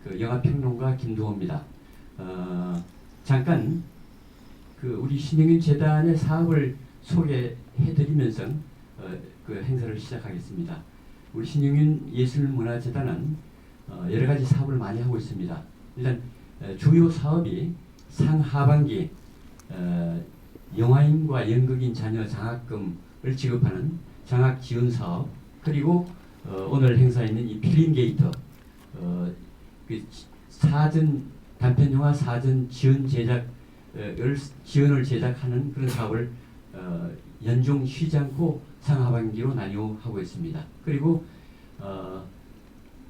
그 영화평론가 김두호입니다. 잠깐 그 우리 신영균 재단의 사업을 소개해드리면서 그 행사를 시작하겠습니다. 우리 신영균 예술문화재단은 여러 가지 사업을 많이 하고 있습니다. 일단 주요 사업이 상하반기 영화인과 연극인 자녀 장학금을 지급하는 장학 지원 사업, 그리고 오늘 행사에 있는 이 필름 게이트 그 사전 단편 영화 사전 지원 제작을 지원을 제작하는 그런 사업을 연중 쉬지 않고 상하반기로 나뉘어 하고 있습니다. 그리고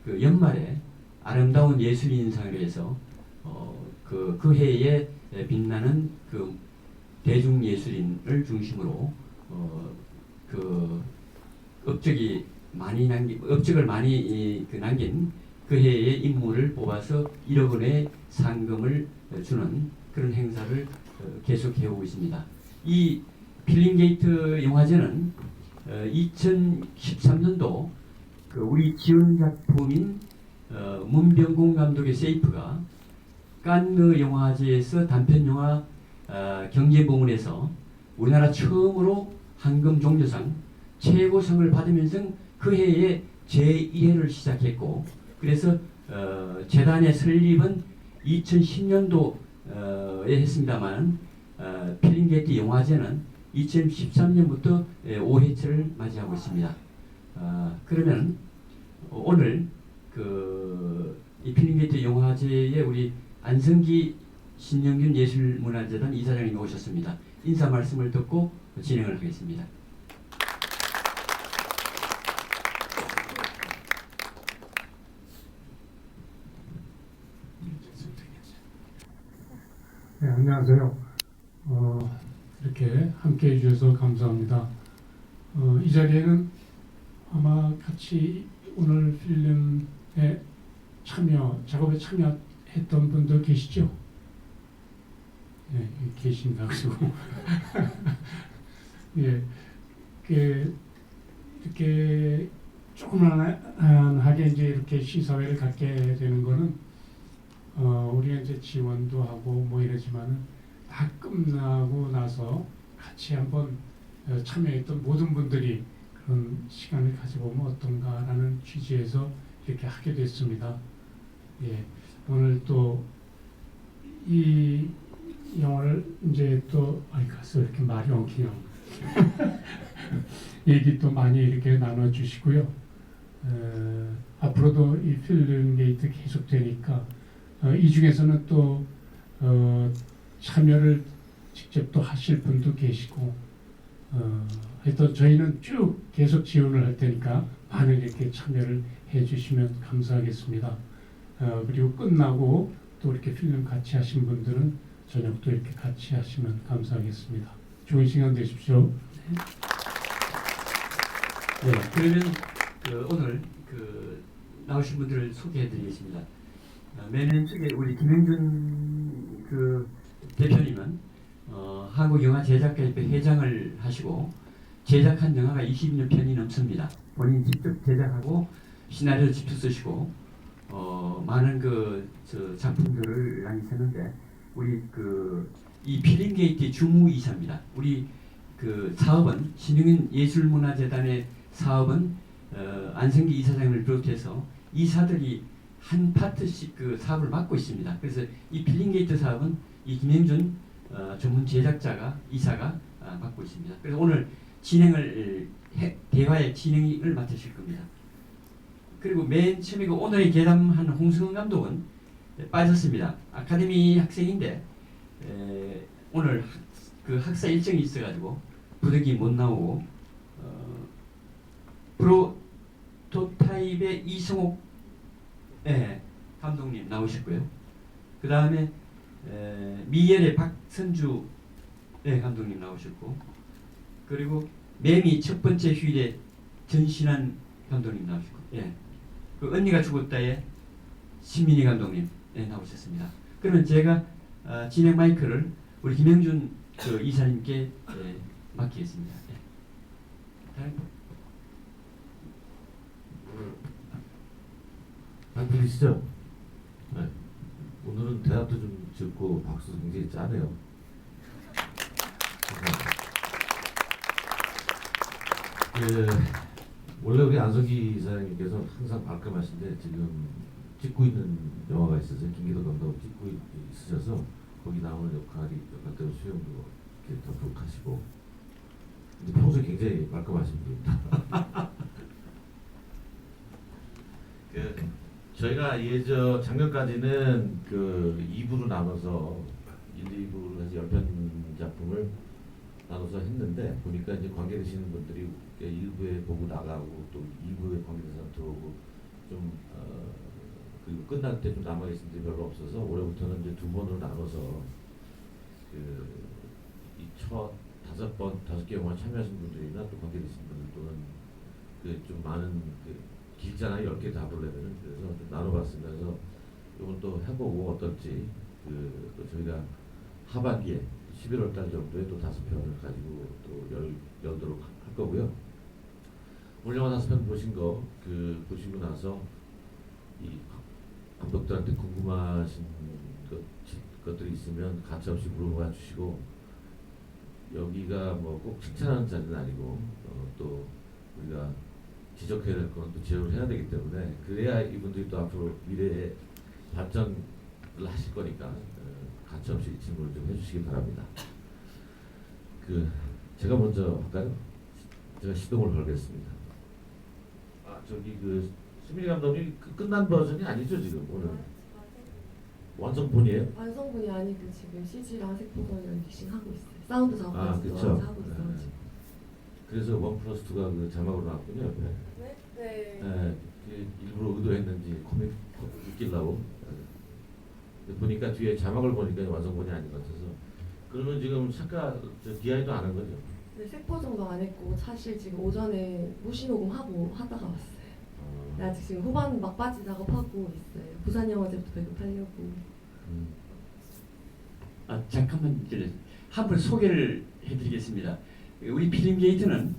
그 연말에 아름다운 예술인상을 위해서 그 해에 빛나는 그 대중예술인을 중심으로 그 업적을 많이 남긴 그 해의 인물을 뽑아서 1억 원의 상금을 주는 그런 행사를 계속해 오고 있습니다. 이 필름게이트 영화제는 2013년도 그 우리 지원 작품인 문병공 감독의 세이프가 칸느 영화제에서 단편 영화 경제부문에서 우리나라 처음으로 황금 종려상 최고상을 받으면서 그 해에 제1회를 시작했고, 그래서 재단의 설립은 2010년도에 했습니다만 필름게이트 영화제는 2013년부터 5회차를 맞이하고 있습니다. 그러면 오늘 이 필름게이트 영화제에 우리 안성기 신영균 예술문화재단 이사장님이 오셨습니다. 인사 말씀을 듣고 진행을 하겠습니다. 네, 안녕하세요. 이렇게 함께 해주셔서 감사합니다. 이 자리에는 아마 같이 오늘 필름에 작업에 참여했던 분들 계시죠? 네, 계신가 그리고 예, 이렇게 조그만하게 이제 이렇게 시사회를 갖게 되는 거는 우리가 이제 지원도 하고 뭐 이러지만은 다 끝나고 나서 같이 한번 참여했던 모든 분들이 그런 시간을 가져보면 어떤가라는 취지에서 이렇게 하게 됐습니다. 예, 오늘 또 이 영화를 이제 또 가서 이렇게 말이 엉키냐 얘기 또 많이 이렇게 나눠주시고요. 앞으로도 이 필름게이트 계속 되니까 이 중에서는 또 참여를 직접 또 하실 분도 계시고 하여튼 저희는 쭉 계속 지원을 할 테니까 많은 이렇게 참여를 해주시면 감사하겠습니다. 그리고 끝나고 또 이렇게 필름 같이 하신 분들은 저녁도 이렇게 같이 하시면 감사하겠습니다. 좋은 시간 되십시오. 네, 그러면 오늘 나오신 분들을 소개해드리겠습니다. 매년 초에 우리 김영준 대표님은 한국영화제작가협회 회장을 하시고 제작한 영화가 20여 편이 넘습니다. 본인 직접 제작하고 시나리오 직접 쓰시고 많은 작품들을 남기셨는데 우리 이 필름게이트 주무이사입니다. 우리 사업은 신영균 예술문화재단의 사업은 안성기 이사장을 비롯해서 이사들이 한 파트씩 사업을 맡고 있습니다. 그래서 이 필름게이트 사업은 이 김영준 전문 제작자가 이사가 맡고 있습니다. 그래서 오늘 대화의 진행을 맡으실 겁니다. 그리고 맨 처음에 오늘의 계담한 홍승은 감독은 빠졌습니다. 아카데미 학생인데 오늘 학사 일정이 있어가지고 부득이 못 나오고 프로토타입의 이성옥 감독님 나오셨고요. 그 다음에 미열의 박선주 감독님 나오셨고, 그리고 매미 첫 번째 휴일에 전신한 감독님 나오셨고, 그 언니가 죽었다에 신민희 감독님 나오셨습니다. 그러면 제가 진행 마이크를 우리 김영준 이사님께 맡기겠습니다. 안 들리시죠? 네. 오늘은 대답도 좀 적고 박수도 굉장히 짜네요. 그 원래 우리 안석기 사장님께서 항상 말씀하시는데 지금 찍고 있는 영화가 있어서 김기덕 감독 찍고 있으셔서 거기 나오는 역할대로 수영도 이렇게 덕분 하시고 근데 평소에 굉장히 말끔하신 분입니다. 그 저희가 작년까지는 그 2부로 나눠서 1, 2부로 해서 10편 작품을 나눠서 했는데 보니까 이제 관계되시는 분들이 1부에 보고 나가고 또 2부에 관계돼서 들어오고 좀 그리고 끝날 때 좀 남아 계신 분들이 별로 없어서 올해부터는 이제 2번으로 나눠서 그이첫 5개 영화 참여하신 분들이나 또 관계되신 분들 또는 그 좀 많은 길잖아요. 10개 다 보려면은 그래서 좀 나눠봤으면서 이건 또 해보고 어떨지 또 저희가 하반기에 11월 달 정도에 또 5편을 가지고 또 열도록 할 거고요. 오늘 영화 5편 보신 거 보시고 나서 이 감독들한테 궁금하신 것들이 있으면 가차없이 물어봐 주시고 여기가 뭐 꼭 칭찬하는 자리는 아니고 또 우리가 지적해야 될 건 또 지적을 해야 되기 때문에 그래야 이분들이 또 앞으로 미래에 발전을 하실 거니까 가차없이 질문을 좀 해주시기 바랍니다. 제가 먼저 할까요? 제가 시동을 걸겠습니다. 저기 수민이 감독님 끝난 버전이 아니죠 지금 오늘 완성본이에요? 완성본이 아니고 지금 CG랑 색보정이랑 믹싱하고 있어요. 사운드 작업까지 그쵸. 하고 있어요. 지금. 그래서 1+2가 그 자막으로 나왔군요. 옆에. 네. 네, 일부러 의도했는지 코믹 웃기려고. 보니까 뒤에 자막을 보니까 완성본이 아닌 것 같아서. 그러면 지금 DI도 안 한 거죠? 네, 색보정도 안 했고 사실 지금 오전에 무시 녹음하고 하다가 왔어요. 네, 아직 지금 후반 막바지 작업하고 있어요. 부산 영화제부터 배급하려고. 잠깐만 한번 소개를 해드리겠습니다. 우리 필름 게이트는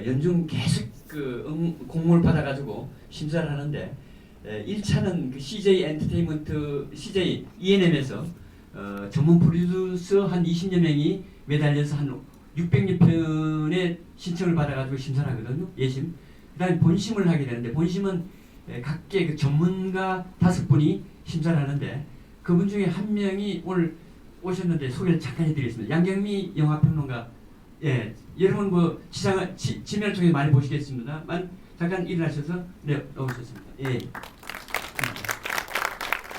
연중 계속 공모를 받아가지고 심사를 하는데 1차는 CJ 엔터테인먼트 CJ E&M에서 전문 프로듀서 한 20여 명이 매달려서 한 600여 편의 신청을 받아가지고 심사를 하거든요. 예심. 그다음에 본심을 하게 되는데 본심은 각계 그 전문가 5분이 심사를 하는데 그분 중에 한 명이 오늘 오셨는데 소개를 잠깐 해드리겠습니다. 양경미 영화평론가. 예, 여러분 뭐 지면을 통해 많이 보시겠습니다만 잠깐 일어나셔서 나오셨습니다. 예,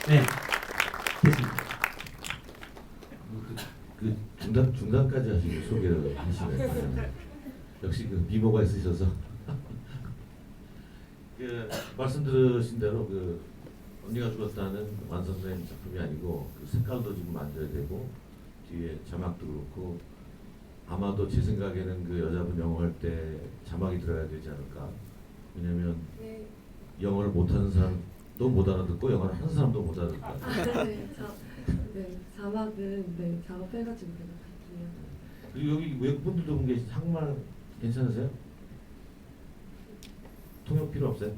네, 됐습니다. 중간까지 하시고 소개를 하시네. 역시 미모가 있으셔서. 말씀 들으신 대로 언니가 죽었다는 완성된 작품이 아니고 색깔도 지금 만들어야 되고 뒤에 자막도 그렇고 아마도 제 생각에는 여자분 영어할 때 자막이 들어야 되지 않을까. 왜냐면 네. 영어를 못하는 사람도 못 알아듣고 영어를 하는 사람도 못 알아듣고. 네, 자막은 작업해가지고 배급할게요. 그리고 여기 외국분들도 본 게 한국말 괜찮으세요? 통역 필요 없어요?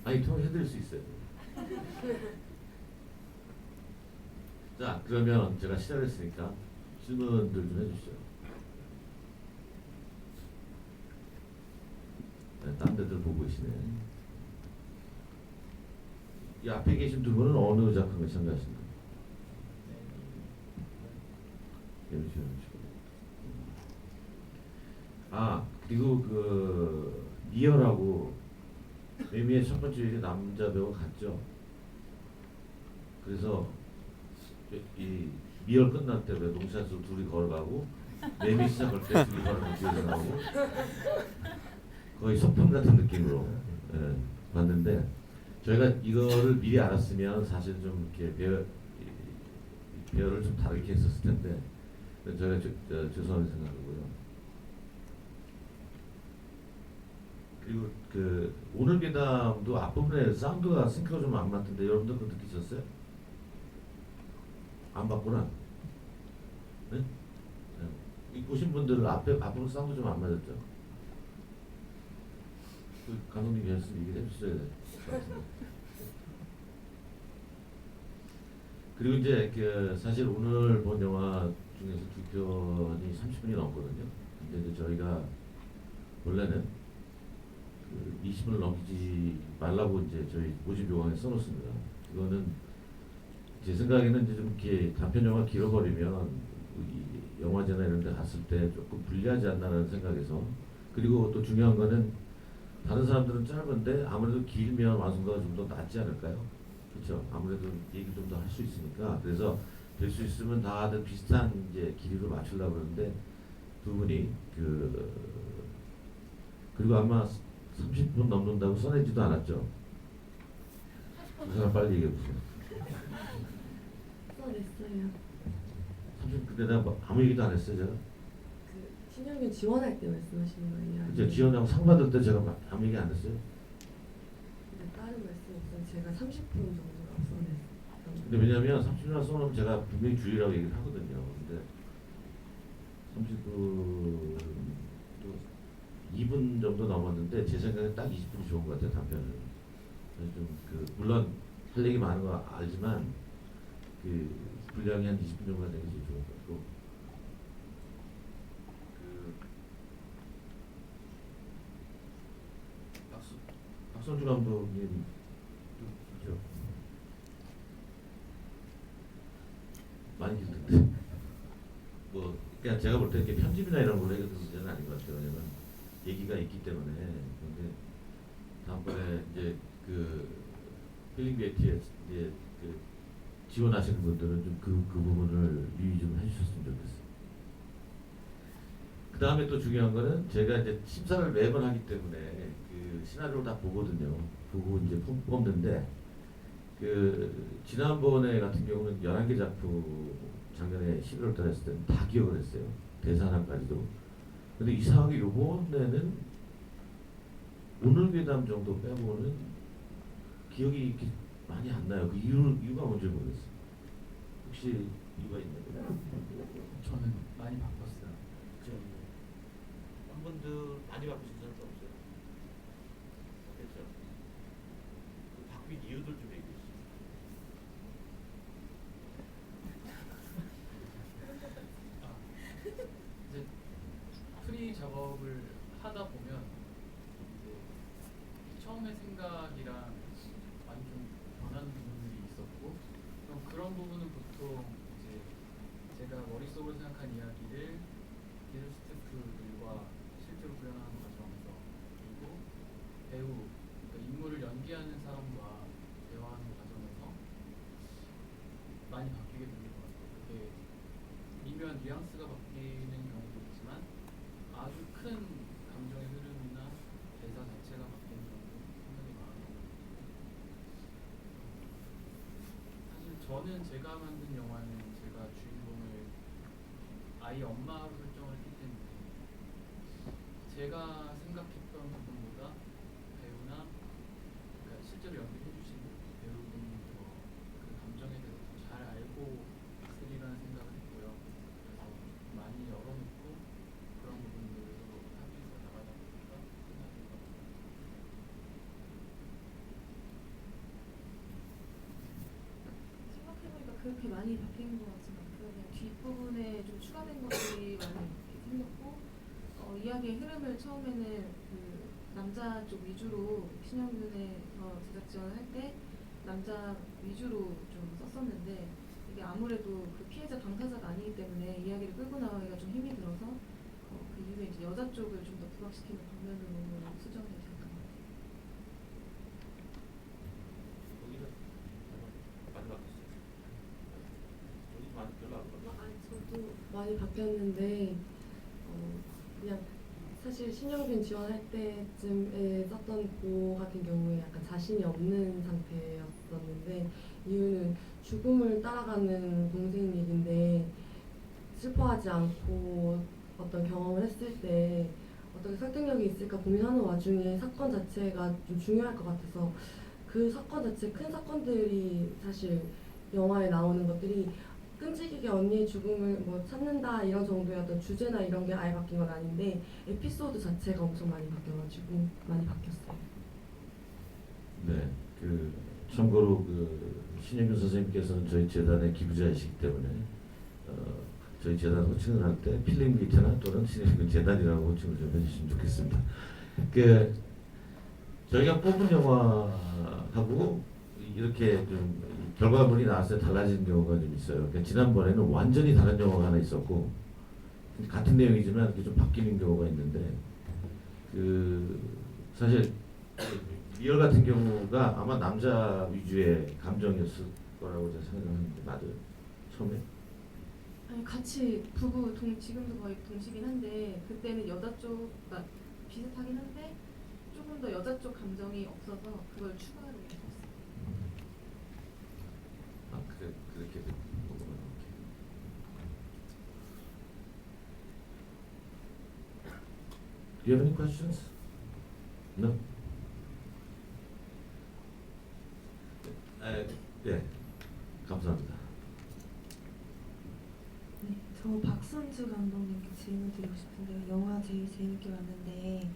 아니 통역해드릴 수 있어요. 자 그러면 제가 시작했으니까 질문들 좀 해주시죠. 네, 딴 데들 보고 계시네. 이 앞에 계신 두 분은 어느 작품에 참가하신가요? 그리고 미열하고 매미의 첫 번째 일이 남자 배우가 같죠. 그래서 이 미열 끝날 때 왜 농샷으로 둘이 걸어가고 매미 시작할 때 둘이 걸어가고 뒤에서 나오고 거의 소품 같은 느낌으로 봤는데 저희가 이거를 미리 알았으면 사실 좀 이렇게 배열을 좀 다르게 했었을 텐데 저희가 죄송하게 생각하고요. 그리고 오늘 괴담도 앞부분에 사운드가 싱크가 좀 안 맞던데 여러분들 그거 느끼셨어요? 안 봤구나. 네? 네. 보신 분들은 앞부분 사운드 좀 안 맞았죠? 감독님이 했으면 얘기를 해주셔야 돼. 그리고 이제 그 사실 오늘 본 영화 중에서 두 편이 30분이 넘거든요. 근데 이제 저희가 원래는 그 20분을 넘기지 말라고 이제 저희 모집 요강에 써놓습니다. 그거는 제 생각에는 이제 좀 이렇게 단편 영화 길어버리면 이 영화제나 이런 데 갔을 때 조금 불리하지 않나라는 생각에서, 그리고 또 중요한 거는 다른 사람들은 짧은데 아무래도 길면 완성도가 좀 더 낫지 않을까요? 그렇죠. 아무래도 얘기 좀 더 할 수 있으니까. 그래서 될 수 있으면 다들 비슷한 이제 길이로 맞추려고 그러는데 두 분이 그리고 아마 30분 넘는다고 써내지도 않았죠. 그 사람 빨리 얘기해 보세요. 써냈어요. 30분 근데 내가 뭐 아무 얘기도 안 했어요 제가. 그 신영균 지원할 때 말씀하시는 거예요? 이제 지원하고 상 받을 때 제가 아무 얘기 안 했어요. 근데 다른 말씀 없어요. 제가 30분 정도라고 써냈어요. 근데 왜냐면 30분 써놓으면 제가 분명히 줄이라고 얘기를 하거든요. 근데 30분 또 2분 정도 넘었는데 제 생각엔 딱 20분이 좋은 것 같아요 단편은. 그래서 좀 물론 할 얘기 많은 거 알지만 분량이 한 20분 정도가 되는 게 제일 좋은 것 같고. 박선주 감독님 누구죠? 많이 길던데. 뭐 그냥 제가 볼 때 이렇게 편집이나 이런 걸로 해결될 문제는 아닌 것 같아요. 왜냐면 얘기가 있기 때문에. 근데 다음번에 이제 힐링베이티에 이제 지원하시는 분들은 좀 그 부분을 유의 좀 해주셨으면 좋겠어요. 그 다음에 또 중요한 거는 제가 이제 심사를 매번 하기 때문에 시나리오를 다 보거든요. 보고 이제 뽑는데 지난번에 같은 경우는 11개 작품 작년에 11월 달에 했을 때는 다 기억을 했어요. 대사 하나까지도. 근데 이상하게 요번에는 오늘 괴담 정도 빼고는 기억이 이렇게 많이 안 나요. 그 이유가 뭔지 모르겠어요. 혹시 이유가 있나요? 저는 많이 바빴어요. 한 분들 많이 바쁘신 사람 없어요? 그렇죠. 바뀐 이유들 좀 얘기해 주세요. 이제 프리 작업을 하다 보면 이제 처음의 생각이랑 많이 좀 변하는 부분들이 있었고, 그런 부분은 보통 이제 제가 머릿속으로 생각한 이야기를 기술 스태프들과 실제로 구현하는 과정에서, 그리고 배우, 그러니까 인물을 연기하는 사람과 대화하는 과정에서 많이 바뀌게 되는 것 같아요. 그게 미묘한 뉘앙스가 바뀌는 경우도 있지만 아주 큰 감정의 흐름이나 대사 자체가 바뀌는 경우도 상당히 많아요. 사실 저는 제가 만든 영화는 제가 주인공을 아이 엄마로 설정을 했기 때문에 제가 생각했던 부분보다 배우나, 그러니까 실제로 연기해 주신 배우분이 더 그 감정에 대해서 더 잘 알고 있으리라는 생각을 했고요. 그래서 많이 열어놓고 그런 부분들로 합의해서 나가다 보니까 끝나는 것 같아요. 생각해보니까 그렇게 많이 바뀐 것 같진 않고요. 그냥 뒷부분에 좀 추가된 것들이 많이 이렇게 생겼고, 이야기의 흐름을 처음에는 그 남자 쪽 위주로 신영균의 제작 지원을 할 때 남자 위주로 좀 썼었는데, 이게 아무래도 그 피해자 당사자가 아니기 때문에 이야기를 끌고 나가기가 좀 힘이 들어서 그 이후에 이제 여자 쪽을 좀 더 부각시키는 방면으로 수정이 된 것 같아요. 거기는 많이 바뀌었어요. 여기 많이 별로 안 바뀌었어요. 아니 저도 많이 바뀌었는데 그냥 사실 신영균 지원할 때쯤에 썼던 고 같은 경우에 약간 자신이 없는 상태였었는데, 이유는 죽음을 따라가는 동생 얘긴데 슬퍼하지 않고 어떤 경험을 했을 때 어떻게 설득력이 있을까 고민하는 와중에 사건 자체가 좀 중요할 것 같아서, 그 사건 자체 큰 사건들이 사실 영화에 나오는 것들이 끈질기게 언니의 죽음을 뭐 찾는다 이런 정도의 어떤 주제나 이런 게 아예 바뀐 건 아닌데 에피소드 자체가 엄청 많이 바뀌어가지고 많이 바뀌었어요. 네. 참고로 신영균 선생님께서는 저희 재단의 기부자이시기 때문에 저희 재단 호칭을 할 때 필름 기태나 또는 신영균 재단이라고 호칭을 좀 해주시면 좋겠습니다. 저희가 뽑은 영화하고 이렇게 좀 결과물이 나왔을 때 달라지는 경우가 좀 있어요. 지난번에는 완전히 다른 영화가 하나 있었고 같은 내용이지만 좀 바뀌는 경우가 있는데 사실 리얼 같은 경우가 아마 남자 위주의 감정이었을 거라고 제가 생각하는데 맞아요? 처음에? 아니 같이 지금도 거의 동시긴 한데 그때는 여자 쪽 그러니까 비슷하긴 한데 조금 더 여자 쪽 감정이 없어서 그걸 추가로 했었어요. 그렇게 보면 Do you have any questions? No? 네, 감사합니다. 네, 저 박선주 감독님께 질문 드리고 싶은데요. 영화 제일 재밌게 봤는데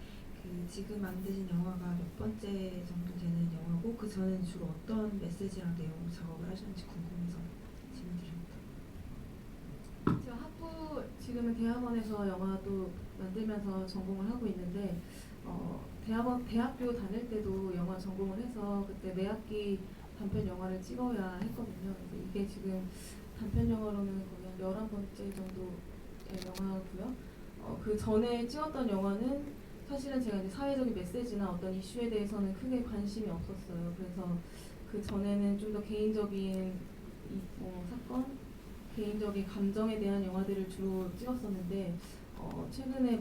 지금 만드신 영화가 몇 번째 정도 되는 영화고 그 전에는 주로 어떤 메시지랑 내용 작업을 하셨는지 궁금해서 질문 드립니다. 제가 학부 지금은 대학원에서 영화도 만들면서 전공을 하고 있는데 대학교 다닐 때도 영화 전공을 해서 그때 매 학기 단편 영화를 찍어야 했거든요. 그래서 이게 지금 단편 영화로는 거의 한 11번째 정도의 영화고요. 그 전에 찍었던 영화는 사실은 제가 이제 사회적인 메시지나 어떤 이슈에 대해서는 크게 관심이 없었어요. 그래서 그 전에는 좀 더 개인적인 사건, 개인적인 감정에 대한 영화들을 주로 찍었었는데 최근에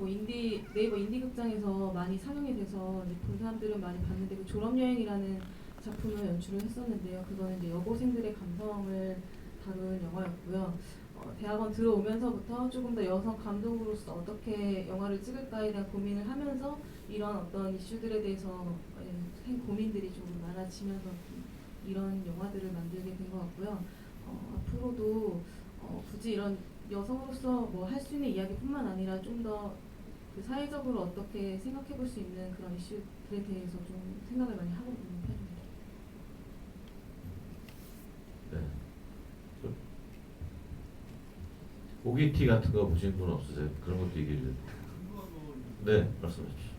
네이버 인디 극장에서 많이 상영이 돼서 이제 본 사람들은 많이 봤는데 그 졸업여행이라는 작품을 연출을 했었는데요. 그거는 이제 여고생들의 감성을 다룬 영화였고요. 대학원 들어오면서부터 조금 더 여성 감독으로서 어떻게 영화를 찍을까에 대한 고민을 하면서 이런 어떤 이슈들에 대해서 고민들이 좀 많아지면서 이런 영화들을 만들게 된 것 같고요. 앞으로도 굳이 이런 여성으로서 뭐 할 수 있는 이야기뿐만 아니라 좀 더 그 사회적으로 어떻게 생각해 볼 수 있는 그런 이슈들에 대해서 좀 생각을 많이 하고 있는 편입니다. 네. OGT 같은 거 보신 분 없으세요? 그런 것도 얘기해 주세요. 네, 말씀해 주시죠.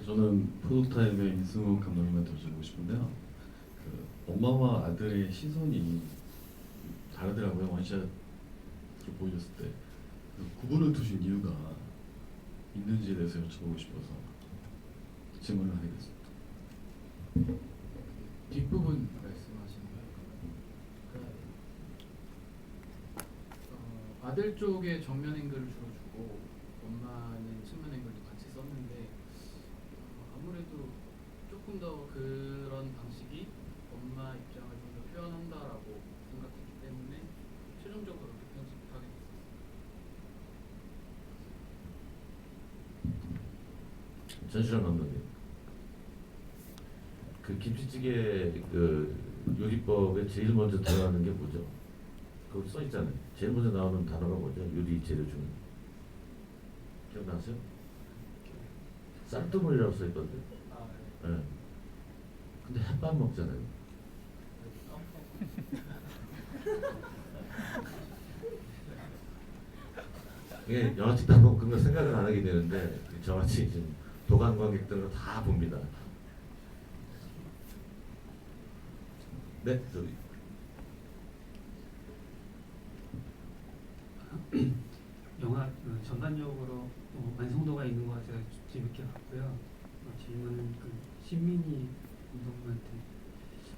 저는 포토타임의 이승우 감독님한테 여쭤보고 싶은데요. 엄마와 아들의 시선이 다르더라고요. 원샷으로 보여줬을 때 구분을 두신 이유가 있는지에 대해서 여쭤보고 싶어서 질문을 하게 됐습니다. 뒷부분 말씀하시는 거예요? 아들 쪽에 정면 앵글을 주로 주고 엄마는 측면 앵글도 같이 썼는데 아무래도 조금 더 그런 방식이 엄마 입장을 좀 더 표현한다라고 생각했기 때문에 최종적으로 그렇게 편집하게 됐었어요. 전시란 감독님, 김치찌개 요리법에 제일 먼저 들어가는 게 뭐죠? 거기 써 있잖아요. 제일 먼저 나오는 단어가 뭐죠? 요리 재료 중에 기억나세요? 쌀뜨물이라고 써 있거든요. 네. 근데 햇밥 먹잖아요. 이게 영화 찍다 보면 그런 거 생각을 안 하게 되는데 저같이 지금 도감 관객들은 다 봅니다. 네, 저기. 영화 전반적으로 완성도가 있는 것 같아서 재밌게 봤고요. 질문은 신민희 감독님한테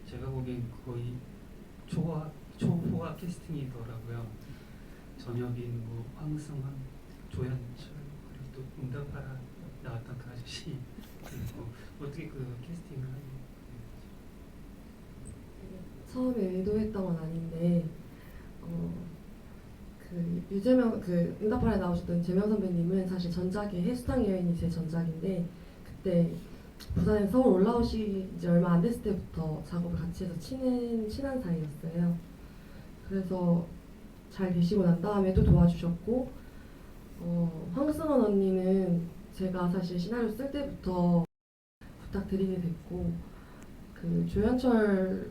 제가 보기엔 거의 초호화 캐스팅이더라고요. 전혁인, 황승환, 조현철, 그리고 또 응답하라 나왔던 그 아저씨 어떻게 그 캐스팅을 하는 처음에 의도했던 건 아닌데 유재명 응답하라에 나오셨던 재명 선배님은 사실 전작의 해수탕 여인이 제 전작인데 그때 부산에 서울 올라오시 이제 얼마 안 됐을 때부터 작업을 같이 해서 친한 사이였어요. 그래서 잘 되시고 난 다음에 또 도와주셨고 황승원 언니는 제가 사실 시나리오 쓸 때부터 부탁드리게 됐고 그 조현철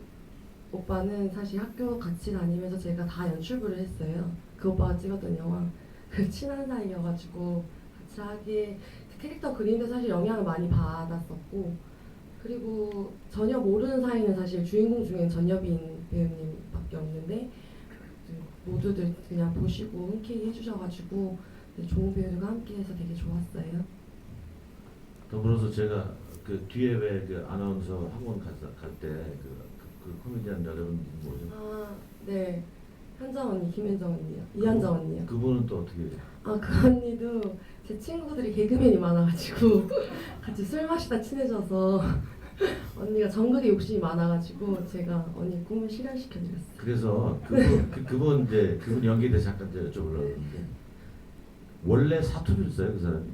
오빠는 사실 학교 같이 다니면서 제가 다 연출부를 했어요. 그 오빠가 찍었던 영화 그 친한 사이여가지고 같이 하기에 캐릭터 그리는데 사실 영향을 많이 받았었고 그리고 전혀 모르는 사이는 사실 주인공 중엔 전여빈 배우님밖에 없는데 모두들 그냥 보시고 흔쾌히 해주셔가지고 좋은 배우들과 함께해서 되게 좋았어요. 더불어서 제가 그 뒤에 왜 그 아나운서 학원 갈 때 그 코미디언 여러분 뭐죠? 아, 네. 현정 언니, 김현정 언니요. 이현정 언니요. 그분은 또 어떻게 돼요? 아, 그 언니도 제 친구들이 개그맨이 많아가지고 같이 술 마시다 친해져서 언니가 정글에 욕심이 많아가지고 제가 언니 꿈을 실현시켜드렸어요. 그래서 그분 연기에 대해서 잠깐 제가 여쭤보려고 했는데 원래 사투리를 그 사람이?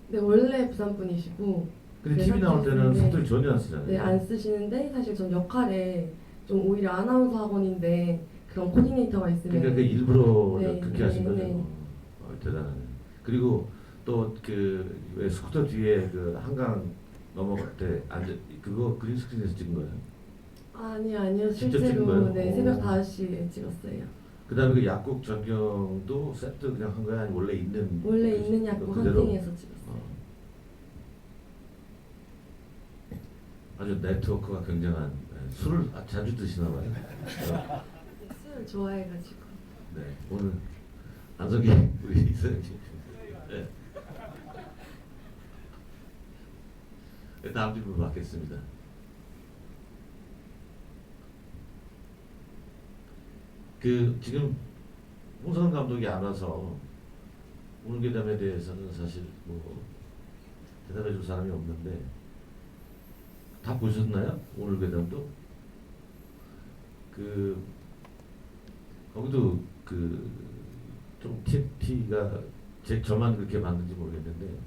네, 원래 부산 분이시고 근데 네, TV 나올 때는 사투리 사투리 전혀 안 쓰잖아요. 네, 안 쓰시는데 사실 전 역할에 좀 오히려 아나운서 학원인데 그런 코디네이터가 있으면 그러니까 그 일부러 네, 그렇게 네, 하신 거죠. 네. 대단하네. 그리고 또 그 왜 스쿠터 뒤에 그 한강 넘어갈 때 앉아 그거 그린 스크린에서 찍은 거예요. 아니요. 직접 찍은 실제로 거예요? 네, 오. 새벽 5시에 찍었어요. 그다음에 그 약국 전경도 세트 그냥 한 거야 아니면 원래 있는? 원래 있는 약국 그대로? 헌팅해서 찍었어요. 아주 네트워크가 굉장한 술을 자주 드시나 봐요. 네, 술 좋아해가지고. 네 오늘 안석이 우리 이사님. 네. 네, 다음 질문 받겠습니다. 그 지금 홍성은 감독이 안 와서 오늘 괴담에 대해서는 사실 뭐 대답해줄 사람이 없는데 다 보셨나요? 오늘 괴담도 그 거기도 그 좀 TFT가 저만 그렇게 봤는지 모르겠는데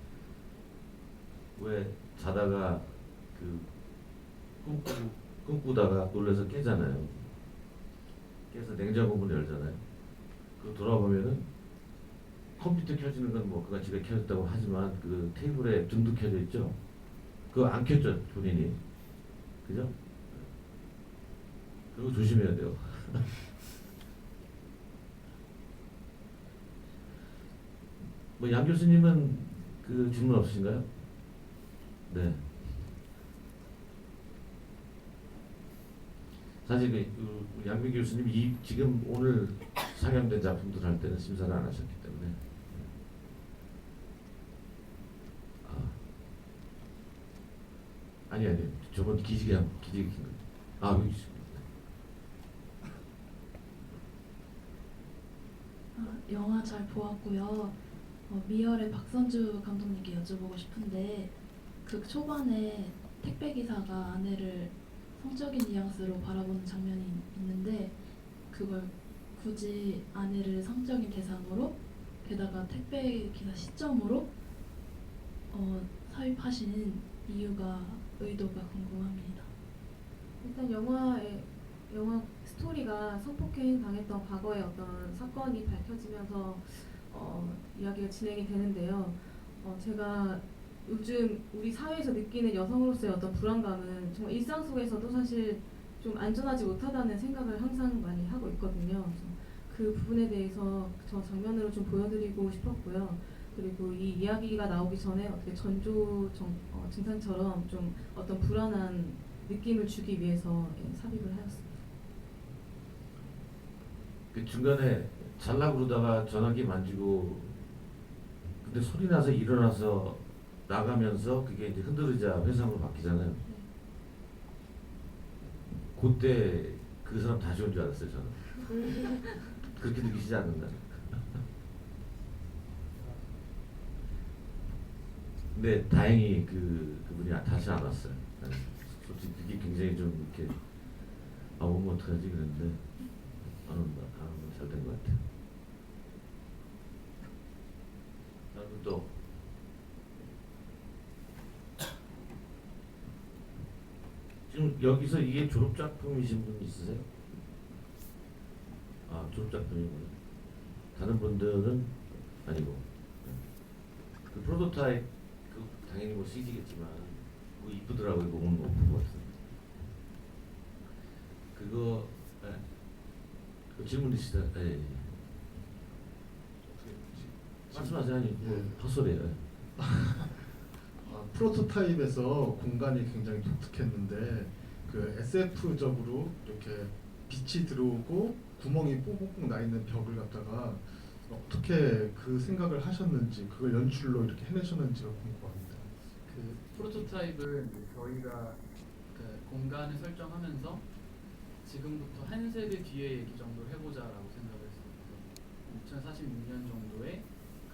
왜 자다가 그 꿈꾸다가 놀라서 깨잖아요. 깨서 냉장고 문 열잖아요. 그 돌아보면은 컴퓨터 켜지는 건 뭐 그가 집에 켜졌다고 하지만 그 테이블에 등도 켜져 있죠. 그거 안 켰죠 본인이. 그죠? 그리고 조심해야 돼요. 뭐 양 교수님은 그 질문 없으신가요? 네. 사실 그 양비 교수님이 지금 오늘 상영된 작품들 할 때는 심사를 안 하셨기 때문에 아니 저번 기지개 킨 거. 여기 있습니다. 영화 잘 보았고요. 미열의 박선주 감독님께 여쭤보고 싶은데 그 초반에 택배 기사가 아내를 성적인 뉘앙스로 바라보는 장면이 있는데 그걸 굳이 아내를 성적인 대상으로 게다가 택배 기사 시점으로 삽입하시는 이유가 의도가 궁금합니다. 일단 영화 스토리가 성폭행 당했던 과거의 어떤 사건이 밝혀지면서 이야기가 진행이 되는데요. 제가 요즘 우리 사회에서 느끼는 여성으로서의 어떤 불안감은 정말 일상 속에서도 사실 좀 안전하지 못하다는 생각을 항상 많이 하고 있거든요. 그래서 그 부분에 대해서 저 장면으로 좀 보여드리고 싶었고요. 그리고 이 이야기가 나오기 전에 어떻게 전조 증상처럼 좀 어떤 불안한 느낌을 주기 위해서 삽입을 하였습니다. 그 중간에 잘라 그러다가 전화기 만지고 근데 소리 나서 일어나서 나가면서 그게 이제 흔들리자 회상으로 바뀌잖아요. 그때 그 사람 다시 온 줄 알았어요 저는. 그렇게 느끼시지 않는다. 근데 다행히 그분이 다시 안 왔어요. 솔직히 그게 굉장히 좀 이렇게 오면 어떡하지 그랬는데 안 오면 잘 된 것 같아요. 다음 또 지금 여기서 이게 졸업 작품이신 분 있으세요? 졸업 작품이구나. 다른 분들은 아니고 그 프로토타입 그 당연히 뭐 CG겠지만 뭐 이쁘더라고요. 그건 못 본 것 같아요. 그거 그 질문 있으시다. 예. 말씀하세요. 아니 뭐 예. 헛소리예요. 프로토타입에서 공간이 굉장히 독특했는데 그 SF적으로 이렇게 빛이 들어오고 구멍이 뽕뽕뽕 나 있는 벽을 갖다가 어떻게 그 생각을 하셨는지 그걸 연출로 이렇게 해내셨는지가 궁금합니다. 그 프로토타입을 저희가 그 공간을 설정하면서 지금부터 한 세대 뒤의 얘기 정도 해보자라고 생각을 했어요. 2046년 정도에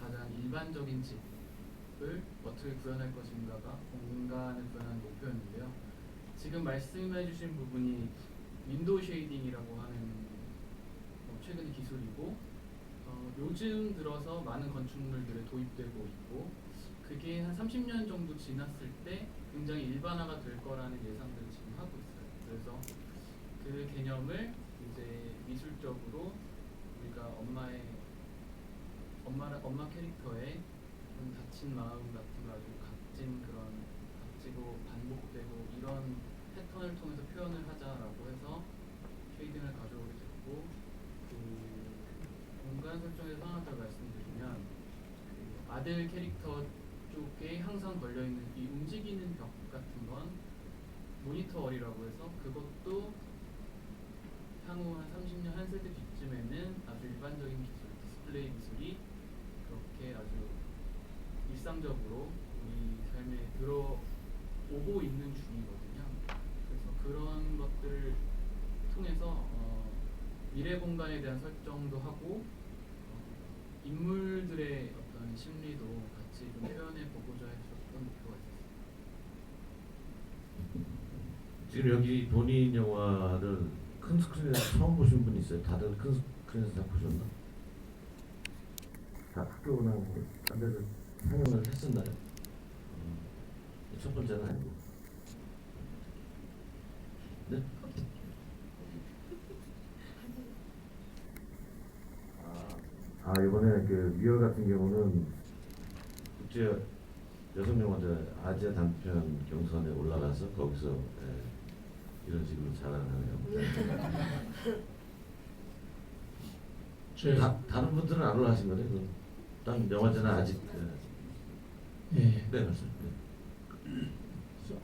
가장 일반적인 집을 어떻게 구현할 것인가가 공간을 구현하는 목표였는데요. 지금 말씀해주신 부분이 윈도우 쉐이딩이라고 하는 최근의 기술이고 요즘 들어서 많은 건축물들에 도입되고 있고 그게 한 30년 정도 지났을 때 굉장히 일반화가 될 거라는 예상들을 지금 하고 있어요. 그래서 그 개념을 이제 미술적으로 우리가 엄마 캐릭터의 좀 다친 마음 같은 거 아주 각지고 반복되고 이런 패턴을 통해서 표현을 하자라고 해서 쉐이딩을 가져오게 됐고 그 공간 설정에서 하나 더 말씀드리면 그 아들 캐릭터 쪽에 항상 걸려있는 이 움직이는 벽 같은 건 모니터월이라고 해서 그것도 향후 한 30년 한 세대 뒤쯤에는 아주 일반적인 기술, 디스플레이 기술이 그렇게 아주 일상적으로 우리 삶에 들어오고 있는 중이거든요. 그래서 그런 것들을 통해서 미래 공간에 대한 설정도 하고 인물들의 어떤 심리도 같이 좀 표현해 보고자 했었던 목표가 있었습니다. 지금 여기 본인 영화를 큰 스크린에서 처음 보신 분 있어요? 다들 큰 스크린에서 다 보셨나? 다 학교나 딴 데를 상영을 했었나요? 첫 번째는 아니고. 네? 이번에 그 미월 같은 경우는 국제 여성영화제 아시아 단편 경선에 올라가서 거기서 이런 식으로 자랑하네요. 다른 분들은 안 올라가신 거네요. 딴 영화제는 아직. 예. 네, 맞습니다.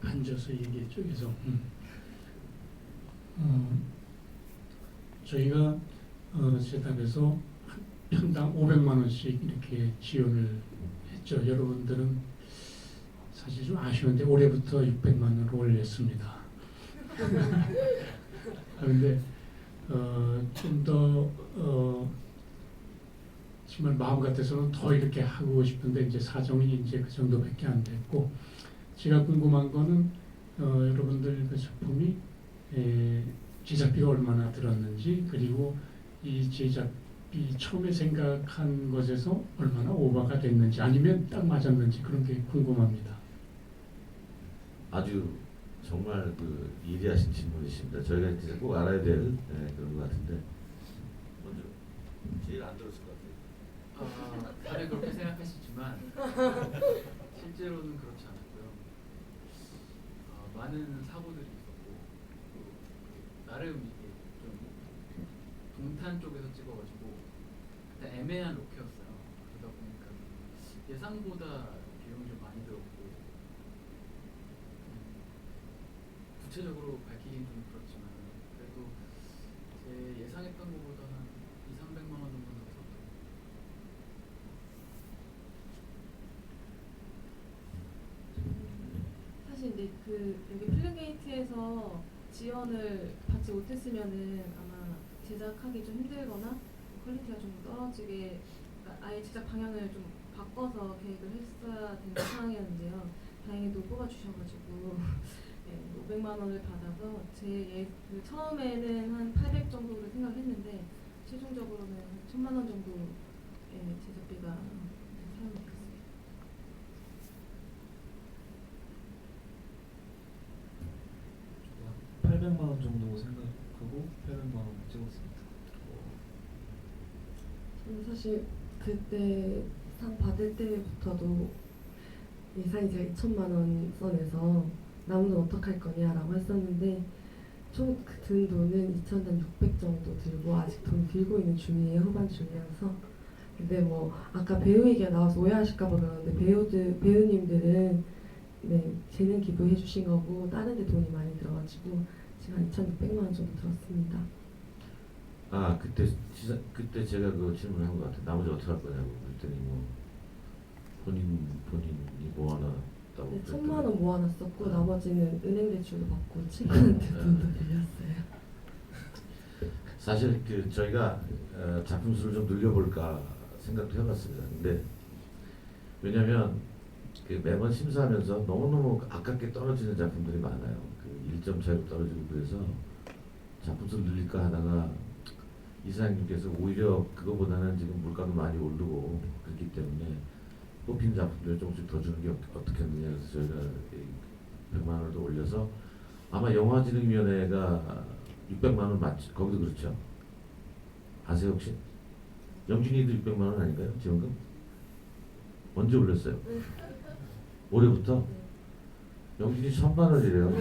앉아서 얘기했죠. 그래서 저희가 재단에서 편당 500만 원씩 이렇게 지원을 했죠. 여러분들은 사실 좀 아쉬운데 올해부터 600만 원으로 올렸습니다. 그런데 좀 더 정말 마음 같아서는 더 이렇게 하고 싶은데 이제 사정이 이제 그 정도밖에 안 됐고 제가 궁금한 거는 여러분들 그 작품이 제작비가 얼마나 들었는지 그리고 이 제작비 처음에 생각한 것에서 얼마나 오버가 됐는지 아니면 딱 맞았는지 그런 게 궁금합니다. 아주 정말 그 예리하신 질문이십니다. 저희가 이제 꼭 알아야 될 그런 것 같은데 먼저 제일 안 들었을 것 같아요. 다들 그렇게 생각하시지만 실제로는 그렇지 않았고요. 많은 사고들이 있었고 나름 이게 좀 동탄 쪽에서 찍어가지고 애매한 로케였어요. 그러다 보니까 예상보다 비용이 좀 많이 들었고 구체적으로 밝히긴 좀 그렇지만 그래도 제 예상했던 것보다 한 200~300만 원 정도 들었어요. 사실 근데 그 여기 필름게이트에서 지원을 받지 못했으면은 아마 제작하기 좀 힘들거나 퀄리티가 좀 떨어지게 그러니까 아예 제작 방향을 좀 바꿔서 계획을 했어야 되는 상황이었는데요. 다행히도 뽑아주셔가지고 500만 원을 받아서 그 처음에는 한 800 정도를 생각했는데 최종적으로는 1000만 원 정도의 제작비가 사용이 됐습니다. 800만 원 정도 생각하고 800만 원 찍었습니다. 저는 사실 그때 상 받을 때부터도 예산이 제가 2천만 원 선에서 남은 돈 어떡할 거냐라고 했었는데 총 든 돈은 2,600 정도 들고 아직 돈 들고 있는 중이에요. 후반 중이어서. 근데 뭐 아까 배우 얘기가 나와서 오해하실까 봐 그러는데 배우님들은 네, 재능 기부해 주신 거고 다른 데 돈이 많이 들어가지고 지금 한 2,600만 원 정도 들었습니다. 아 그때 제가 그 질문한 것 같아요. 나머지 어떻게 할 거냐고 그랬더니 뭐 본인이 모아놨다고. 네, 1,000만 원 모아놨었고 나머지는 은행 대출도 받고 친구한테 돈도 빌렸어요. 사실 그 저희가 작품 수를 좀 늘려볼까 생각도 해봤습니다. 근데 왜냐하면 그 매번 심사하면서 너무너무 아깝게 떨어지는 작품들이 많아요. 그 1점 차이로 떨어지고 그래서 작품 수를 늘릴까 하다가 이사장님께서 오히려 그거보다는 지금 물가도 많이 오르고 그렇기 때문에 뽑힌 작품들 조금씩 더 주는 게 어떻겠느냐 해서 저희가 100만 원을 더 올려서 아마 영화진흥위원회가 600만 원 맞지? 거기도 그렇죠? 아세요 혹시? 영진이도 600만 원 아닌가요? 지원금? 언제 올렸어요? 올해부터? 영진이 1,000만 원이래요.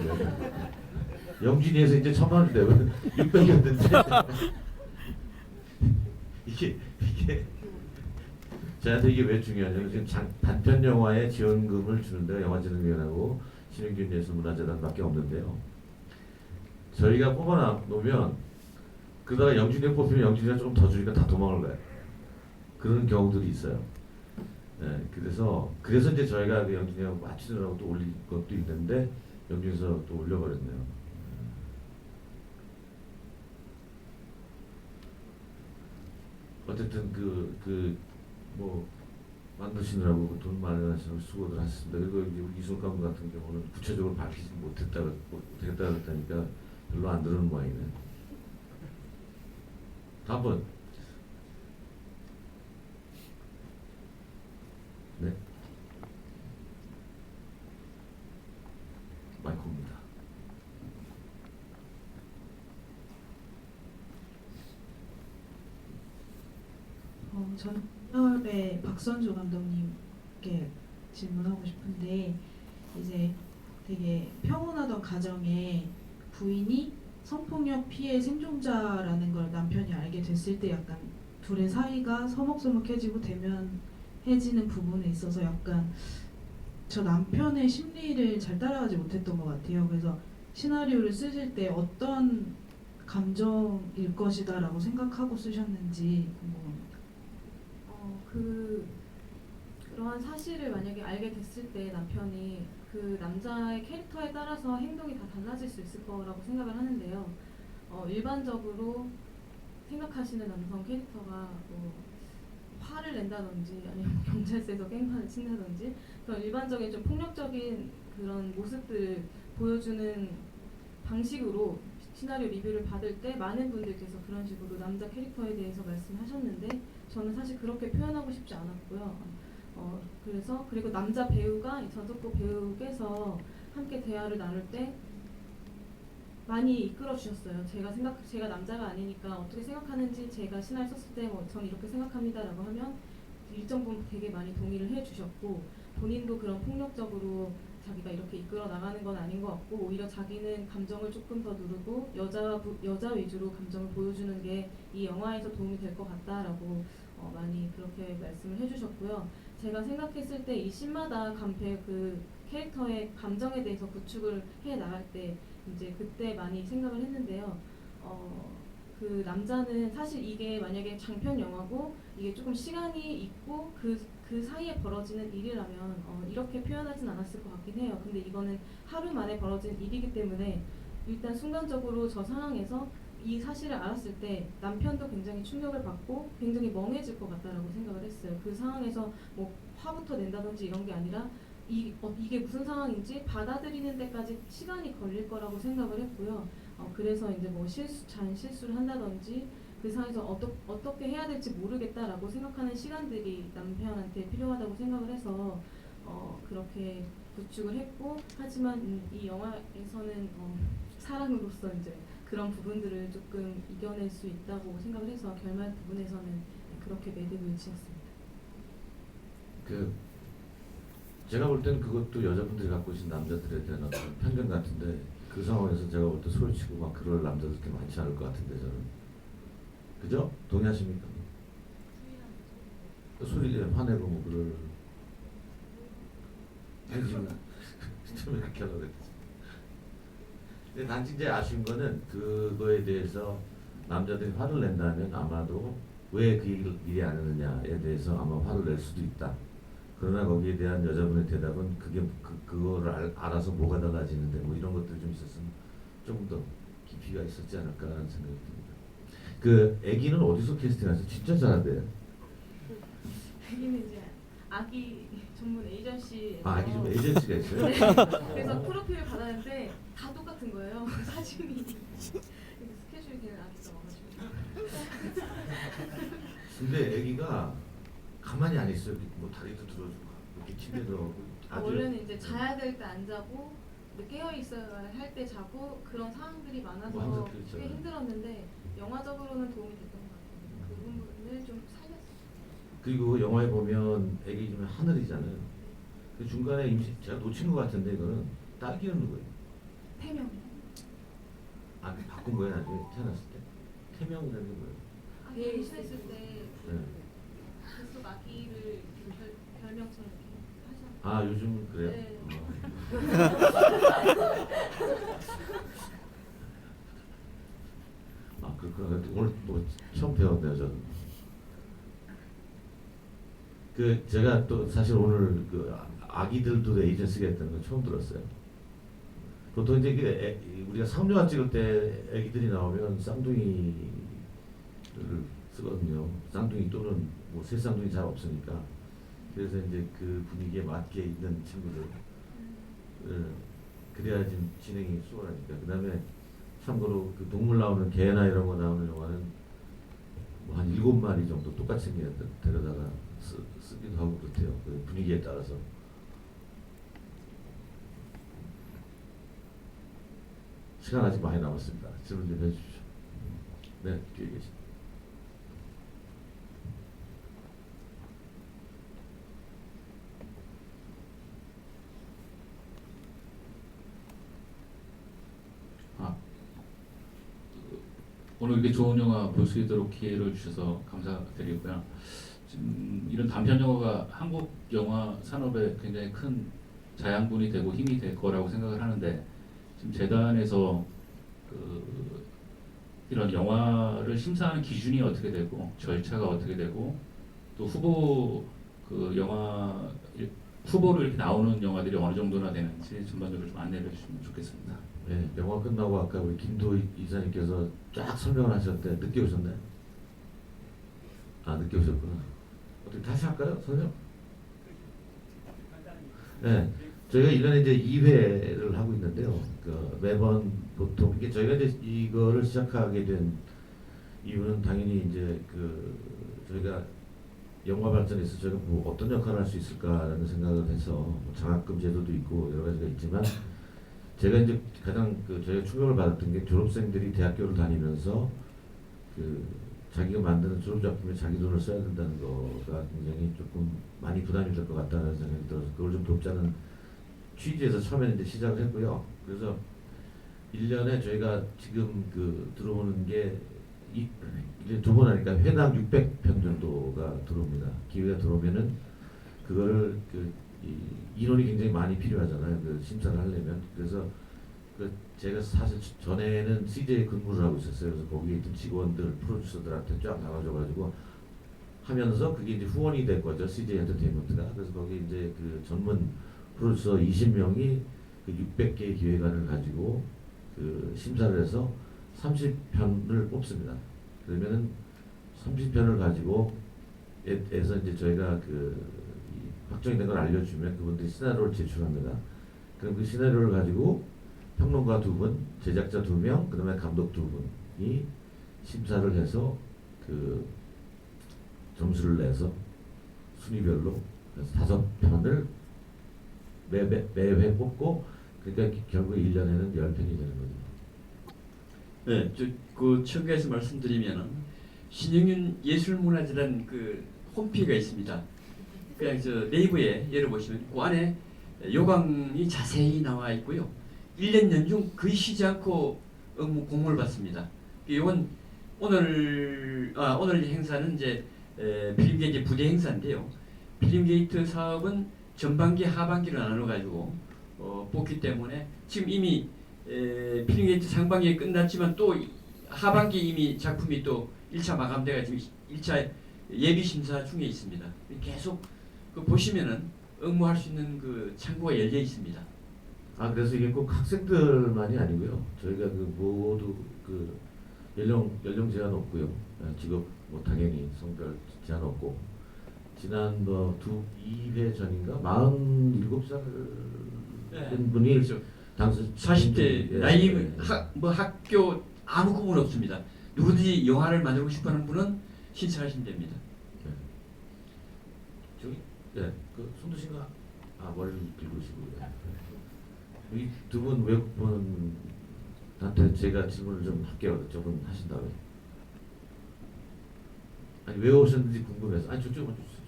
영진이에서 이제 1,000만 원이 돼요. 600이었는데 이게 저한테 이게 왜 중요하냐면 지금 단편 영화에 지원금을 주는 데가 영화진흥위원회하고 신흥균 예술문화재단밖에 없는데요. 저희가 뽑아 놓으면 그러다가 영진이가 뽑히면 영진이가 조금 더 주니까 다 도망을 가요. 그런 경우들이 있어요. 네, 그래서 이제 저희가 그 영진이하고 맞추느라고 또 올린 것도 있는데 영진에서 또 올려버렸네요. 어쨌든 뭐 만드시느라고 돈 많이 나시는 수고들 하셨습니다. 그리고 우리 이순 감독 같은 경우는 구체적으로 밝히지 못했다 그랬다니까 별로 안 들은 모양이네. 다음 분. 네. 마이크입니다. 저는 의 박선주 감독님께 질문하고 싶은데 이제 되게 평온하던 가정에 부인이 성폭력 피해 생존자라는 걸 남편이 알게 됐을 때 약간 둘의 사이가 서먹서먹해지고 대면해지는 부분에 있어서 약간 저 남편의 심리를 잘 따라가지 못했던 것 같아요. 그래서 시나리오를 쓰실 때 어떤 감정일 것이다 라고 생각하고 쓰셨는지 궁금합니다. 그러한 사실을 만약에 알게 됐을 때 남편이 그 남자의 캐릭터에 따라서 행동이 다 달라질 수 있을 거라고 생각을 하는데요. 일반적으로 생각하시는 남성 캐릭터가 뭐 화를 낸다든지 아니면 경찰서에서 깽판을 친다든지 그런 일반적인 좀 폭력적인 그런 모습들을 보여주는 방식으로 시나리오 리뷰를 받을 때 많은 분들께서 그런 식으로 남자 캐릭터에 대해서 말씀하셨는데 저는 사실 그렇게 표현하고 싶지 않았고요. 그리고 남자 배우가 전석보 배우께서 함께 대화를 나눌 때 많이 이끌어 주셨어요. 제가 남자가 아니니까 어떻게 생각하는지 제가 시나리오 썼을 때 전 이렇게 생각합니다라고 하면 일정 부분 되게 많이 동의를 해주셨고 본인도 그런 폭력적으로 자기가 이렇게 이끌어 나가는 건 아닌 것 같고 오히려 자기는 감정을 조금 더 누르고 여자 위주로 감정을 보여주는 게 이 영화에서 도움이 될 것 같다라고 많이 그렇게 말씀을 해주셨고요. 제가 생각했을 때 이 신마다 간패 그 캐릭터의 감정에 대해서 구축을 해 나갈 때 이제 그때 많이 생각을 했는데요. 그 남자는 사실 이게 만약에 장편 영화고 이게 조금 시간이 있고 그 사이에 벌어지는 일이라면 이렇게 표현하진 않았을 것 같긴 해요. 근데 이거는 하루 만에 벌어진 일이기 때문에 일단 순간적으로 저 상황에서 이 사실을 알았을 때 남편도 굉장히 충격을 받고 굉장히 멍해질 것 같다라고 생각을 했어요. 그 상황에서 뭐 화부터 낸다든지 이런 게 아니라 이게 무슨 상황인지 받아들이는 데까지 시간이 걸릴 거라고 생각을 했고요. 그래서 이제 뭐 실수를 한다든지 그 상황에서 어떻게 해야 될지 모르겠다라고 생각하는 시간들이 남편한테 필요하다고 생각을 해서 그렇게 구축을 했고 하지만 이 영화에서는 사랑으로서 이제 그런 부분들을 조금 이겨낼 수 있다고 생각을 해서 결말 부분에서는 그렇게 매듭을 지었습니다. 제가 볼 때는 그것도 여자분들이 갖고 계신 남자들에 대한 어떤 편견 같은데 그 상황에서 제가 볼 때 소리치고 막 그럴 남자들 그렇게 많지 않을 것 같은데 저는. 그죠? 동의하십니까? 소리에 화내고 뭐 그럴 아니 지금 좀 이렇게 하려고 그랬지. 근데 단지 이제 아쉬운 거는 그거에 대해서 남자들이 화를 낸다면 아마도 왜 그 얘기를 미리 안 했느냐에 대해서 아마 화를 낼 수도 있다. 그러나 거기에 대한 여자분의 대답은 그거를 알아서 뭐가 달라지는데 뭐 이런 것들이 좀 있었으면 조금 더 깊이가 있었지 않을까라는 생각이 듭니다. 그 아기는 어디서 캐스팅하세요? 진짜 잘한대요. 여기는 이제 아기 전문 에이전시. 아기 좀 에이전시가 있어요? 네. 그래서 프로필을 받았는데 다 똑같은 거예요. 사진이. 스케줄이 되는 아기가 와가지고. 근데 아기가 가만히 안 있어요. 뭐 다리도 들어주고 이렇게 침대 들어가고. 원래는 이제 자야 될 때 안 자고 깨어 있어야 할 때 자고 그런 상황들이 뭐 많아서 항상 그렇죠. 꽤 힘들었는데 영화적으로는 도움이 됐던 것 같아요. 그 부분을 좀 살렸어요. 그리고 영화에 보면 아기 중에 하늘이잖아요. 그 중간에 임신 제가 놓친 것 같은데 이거는 딸기는 거예요. 태명. 아 바꾼 거예요 나중에 태어났을 때. 태명이라는 게 뭐예요? 아기 임신했을 때 네. 뱃속 아기를 별명처럼 이렇게 하잖아요. 아 요즘 그래요? 네. 아 그렇구나. 오늘 뭐 처음 배웠네요 저는. 그 제가 또 사실 오늘 그 아기들도 에이전시가 있다는 걸 처음 들었어요. 보통 이제 우리가 상영화 찍을 때 아기들이 나오면 쌍둥이를 쓰거든요. 쌍둥이 또는 뭐 셋쌍둥이 잘 없으니까. 그래서 이제 그 분위기에 맞게 있는 친구들 그래야 좀 진행이 수월하니까. 그다음에 참고로 그 동물 나오는 개나 이런 거 나오는 영화는 뭐 한 7마리 정도 똑같이 생긴 애들 데려다가 쓰기도 하고 그렇대요. 그 분위기에 따라서. 시간 아직 많이 남았습니다. 질문 좀 해주십시오. 네, 뒤에 계십니다. 오늘 이렇게 좋은 영화 볼 수 있도록 기회를 주셔서 감사드리고요. 지금 이런 단편 영화가 한국 영화 산업에 굉장히 큰 자양분이 되고 힘이 될 거라고 생각을 하는데 지금 재단에서 이런 영화를 심사하는 기준이 어떻게 되고 절차가 어떻게 되고 또 영화 후보로 이렇게 나오는 영화들이 어느 정도나 되는지 전반적으로 좀 안내를 해주시면 좋겠습니다. 네, 영화 끝나고 아까 우리 김도 이사님께서 쫙 설명을 하셨는데 늦게 오셨나요? 아 늦게 오셨구나. 어떻게 다시 할까요, 설명? 네, 저희가 1년에 이제 2회를 하고 있는데요. 그 매번 보통 이게 저희가 이제 이거를 시작하게 된 이유는 당연히 이제 저희가 영화 발전에 있어서 저희가 뭐 어떤 역할을 할 수 있을까라는 생각을 해서 뭐 장학금 제도도 있고 여러 가지가 있지만 제가 이제 가장 저희가 충격을 받았던 게 졸업생들이 대학교를 다니면서 자기가 만드는 졸업 작품에 자기 돈을 써야 된다는 거가 굉장히 조금 많이 부담이 될 것 같다는 생각이 들어서 그걸 좀 돕자는 취지에서 처음에 이제 시작을 했고요. 그래서 1년에 저희가 지금 들어오는 게 1년에 2번 하니까 회당 600편 정도가 들어옵니다. 기회가 들어오면은 그거를 인원이 굉장히 많이 필요하잖아요. 심사를 하려면. 그래서 제가 사실 전에는 CJ에 근무를 하고 있었어요. 그래서 거기에 있던 직원들, 프로듀서들한테 쫙 나눠줘가지고 하면서 그게 이제 후원이 된 거죠. CJ 엔터테인먼트가. 그래서 거기 이제 전문 프로듀서 20명이 600개의 기획안을 가지고 심사를 해서 30편을 뽑습니다. 그러면은 30편을 가지고 에서 이제 저희가 확정이 된 걸 알려주면 그분들이 시나리오를 제출합니다. 그럼 그 시나리오를 가지고 평론가 2분, 제작자 2명, 그다음에 감독 2분이 심사를 해서 점수를 내서 순위별로 그래서 5편을 매회 뽑고 그러니까 결국 1년에는 10편이 되는 거죠. 네, 그 첨가해서 말씀드리면은 신영윤 예술문화재라는 홈페이지가 있습니다. 그냥 저 네이버에 열어보시면 그 안에 요강이 자세히 나와 있고요. 1년 연중 거의 쉬지 않고 업무 공모를 받습니다. 이건 오늘 행사는 이제 필름게이트 부대 행사인데요. 필름게이트 사업은 전반기 하반기로 나눠 가지고 뽑기 때문에 지금 이미 필름게이트 상반기에 끝났지만 또 하반기 이미 작품이 또 1차 마감돼가 지금 1차 예비 심사 중에 있습니다. 계속 그 보시면은 응모할 수 있는 그 창구가 열려 있습니다. 아 그래서 이게 꼭 학생들만이 아니고요. 저희가 그 모두 그 연령 제한 없고요. 직업 뭐 당연히 성별 제한 없고 지난 뭐 2회 전인가 47살 된 분이 그렇죠. 당시 40대 예, 나이 예. 학교 아무 구분 없습니다. 누구든지 영화를 만들고 싶어하는 분은 신청하시면 됩니다. 저기 그 손드신가 머리를 들고 시고 이 두 분 외국분한테 제가 질문을 좀 할게요. 저분 하신 다음에 아니 왜 오셨는지 궁금해서 아니 저쪽 먼저 주세요.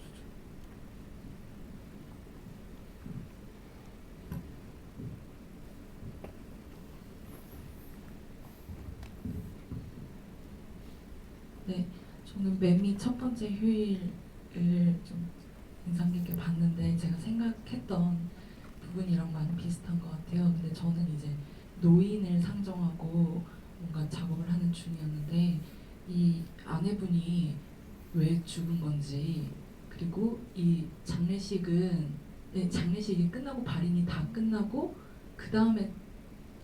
네, 저는 매미 첫 번째 휴일을 좀 인상 깊게 봤는데 제가 생각했던 부분이랑 많이 비슷한 것 같아요. 근데 저는 이제 노인을 상정하고 뭔가 작업을 하는 중이었는데 이 아내분이 왜 죽은 건지 그리고 이 장례식이 끝나고 발인이 다 끝나고 그 다음에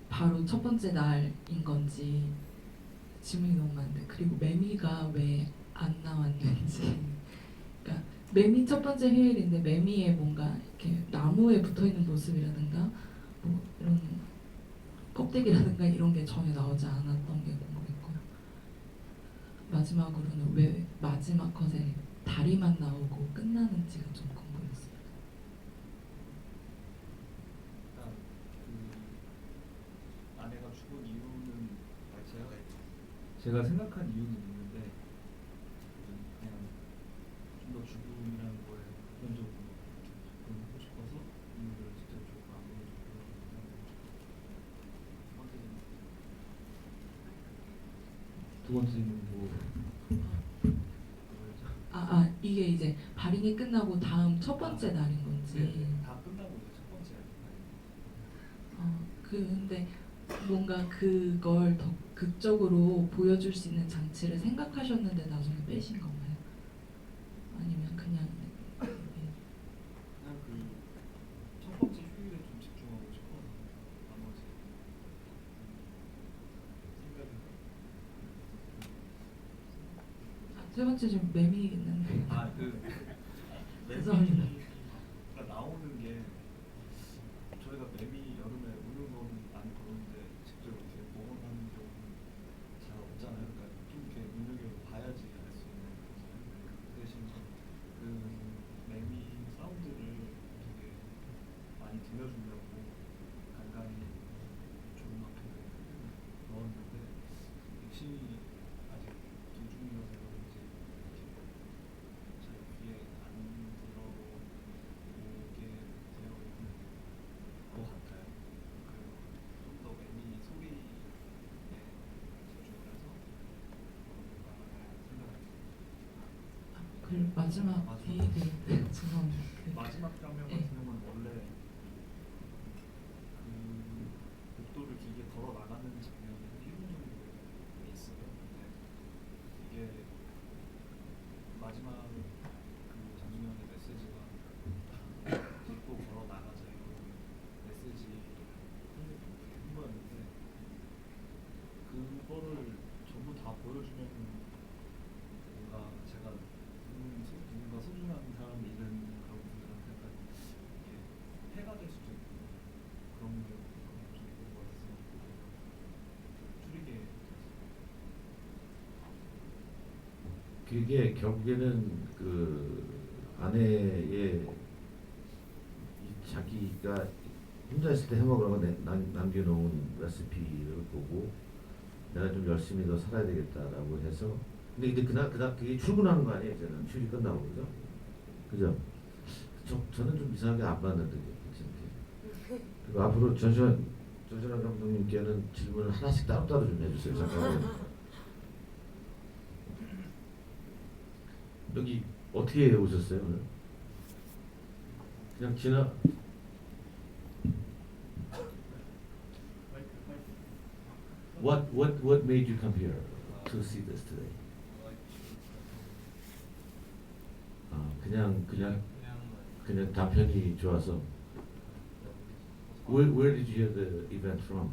바로 첫 번째 날인 건지 질문이 너무 많은데 그리고 매미가 왜 안 나왔는지 그러니까 매미 첫 번째 휴일인데 매미에 뭔가 이렇게 나무에 붙어있는 모습이라든가 뭐 이런 껍데기라든가 이런 게 전혀 나오지 않았던 게 궁금했고요. 마지막으로는 왜 마지막 컷에 다리만 나오고 끝나는지가 좀 궁금했어요. 일단 그 아내가 죽은 이유는 제가 생각한 이유는 있는데 그냥 좀 더 죽음이라는 거에 보편적으로 접근하고 싶어서 이유를 직접적으로 안 보여줬고요. 두 번째 질문 뭐 이게 이제 발인이 끝나고 다음 첫 번째 날인 건지. 네, 다 끝나고 이제 첫 번째 날입니다. 근데 뭔가 그걸 더 극적으로 보여줄 수 있는 장치를 생각하셨는데 나중에 빼신 건가요? 아니면 그냥 그냥 그 첫 번째 휴일에 좀 집중하고 싶어서 나머지 생각이 세 번째 좀 매미 있는데. 매미가 나오는 게 저희가 매미 여름에 우는 거는 많이 보는데 직접 이렇게 모험하는 경우는 잘 없잖아요. 그러니까 좀 이렇게 눈여겨봐야지 알 수 있는 거잖아요. 그 대신 그 매미 사운드를 되게 많이 들려주려고 간간히 조그맣게 넣었는데 액션이 아직 도중이어서 그런지 잘 귀에 안 들어오게 되어 있는 것 같아요. 좀 더 매미 소리에 집중을 해서 생각합니다. 그리고 마지막 데이트 죄송합니다. 마지막 장면 같은 경우는 원래 그 복도를 길게 걸어 나가는 장면이 한 1분 정도 있어요. 근데 이게 마지막 그 장준영의 메시지가 복도 걸어 나가자 이런 메시지를 한 거였는데 그거를 전부 다 보여주면 뭔가 제가 누군가 소중한 사람을 잃은 그런 분들한테 약간 이게 해가 될 수도 있고 그런 게 좀 있는 것 같아서 줄이게 그게 결국에는 그 아내의 이 자기가 혼자 있을 때 해먹으라고 남겨놓은 레시피를 보고 내가 좀 열심히 더 살아야 되겠다라고 해서 근데 그날 그게 출근하는 거 아니에요? 저는 휴일이 끝나고 그죠? 저는 좀 이상하게 안 봤는데 괜찮게. 그리고 앞으로 전시환 감독님께는 질문을 하나씩 따로따로 좀 해주세요. 잠깐만. 여기 어떻게 오셨어요 오늘? 그냥 지나. What made you come here to see this today? 아 그냥 단편이 좋아서. Where did you hear the event from?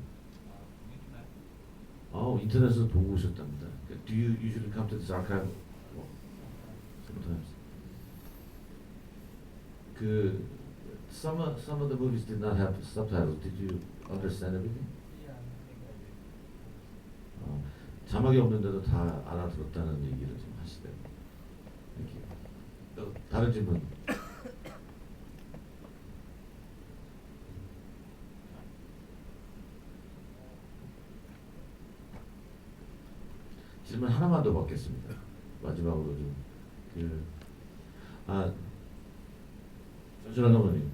인터넷에서 보고 오셨답니다. Do you usually come to this archive? Sometimes. Some of the movies did not have subtitles. Did you understand everything? 자막이 없는데도 다 알아들었다는 얘기를 좀 하시대요. 이렇게. 다른 질문. 질문 하나만 더 받겠습니다. 마지막으로 좀 전신환 어머님,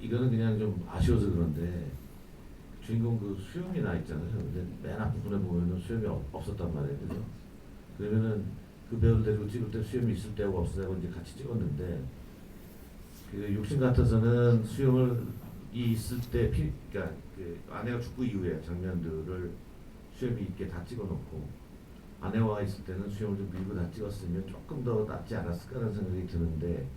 이거는 그냥 좀 아쉬워서 그런데 주인공 그 수염이 나 있잖아요. 근데 맨 앞부분에 보면은 수염이 없었단 말이에요. 그죠? 그러면은 그 배우를 데리고 찍을 때 수염이 있을 때하고 없을 때하고 이제 같이 찍었는데 그 욕심 같아서는 수염을 있을 때 그러니까 그 아내가 죽고 이후에 장면들을 수염이 있게 다 찍어놓고 아내와 있을 때는 수염을 좀 밀고 다 찍었으면 조금 더 낫지 않았을까라는 생각이 드는데